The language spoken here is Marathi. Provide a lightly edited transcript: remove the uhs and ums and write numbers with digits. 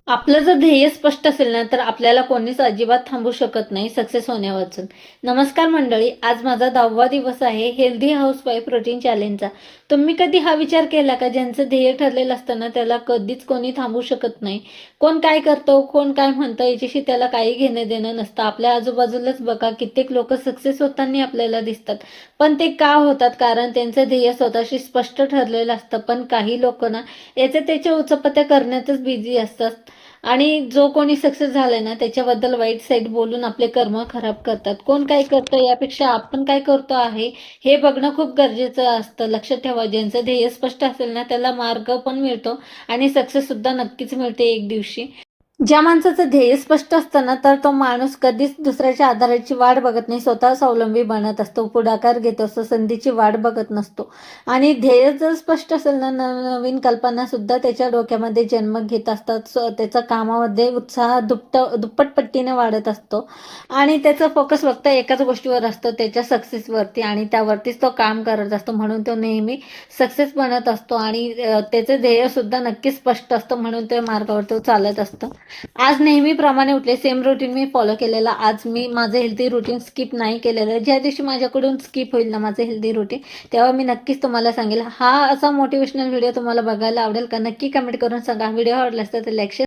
आपलं जर ध्येय स्पष्ट असेल ना, तर आपल्याला कोणीच अजिबात थांबवू शकत नाही सक्सेस होण्यावाचून. नमस्कार मंडळी, आज माझा 10वा दिवस आहे हेल्दी हाऊसवाईफ प्रोटीन चॅलेंजचा. तुम्ही कधी हा विचार केला का, ज्यांचं ध्येय ठरलेलं असतं ना, त्याला कधीच कोणी थांबवू शकत नाही. कोण काय करतो, कोण काय म्हणतं, याच्याशी त्याला काही घेणं देणं नसतं. आपल्या आजूबाजूलाच बघा, कित्येक लोक सक्सेस होताना आपल्याला दिसतात. पण ते का होतात? कारण त्यांचं ध्येय स्वतःशी स्पष्ट ठरलेलं असतं. पण काही लोक ना, याच्या त्याच्या उचपत्या करण्यातच बिझी असतात. आणि जो कोणी सक्सेस झालाय ना, त्याच्याबद्दल वाईट साईड बोलून आपले कर्म खराब करतात. कोण काय करतं यापेक्षा आपण काय करतो आहे हे बघणं खूप गरजेचं असतं. लक्षात ठेवा, ज्यांचं ध्येय स्पष्ट असेल ना, त्याला मार्ग पण मिळतो आणि सक्सेस सुद्धा नक्कीच मिळते एक दिवशी. ज्या माणसाचं ध्येय स्पष्ट असतं ना, तर तो माणूस कधीच दुसऱ्याच्या आधाराची वाट बघत नाही. स्वतः स्वावलंबी बनत असतो, पुढाकार घेत असतो, संधीची वाट बघत नसतो. आणि ध्येय जर स्पष्ट असेल ना, नवीन कल्पना सुद्धा त्याच्या डोक्यामध्ये जन्म घेत असतात. त्याचा कामामध्ये उत्साह दुप्पट पट्टीने वाढत असतो. आणि त्याचा फोकस फक्त एकाच गोष्टीवर असतो, त्याच्या सक्सेसवरती, आणि त्यावरतीच तो काम करत असतो. म्हणून तो नेहमी सक्सेस बनत असतो. आणि त्याचं ध्येय सुद्धा नक्कीच स्पष्ट असतं, म्हणून त्या मार्गावर तो चालत असतो. आज नेहमीप्रमाणे उठले, सेम रुटीन मी फॉलो केलेलं. आज मी माझं हेल्दी रुटीन स्किप नाही केलेलं. ज्या दिवशी माझ्याकडून स्किप होईल ना माझं हेल्दी रुटीन, तेव्हा मी नक्कीच तुम्हाला सांगेल. हा असा मोटिवेशनल व्हिडिओ तुम्हाला बघायला आवडेल का? नक्की कमेंट करून सांगा. व्हिडिओ आवडला असता तर लाईक, शेअर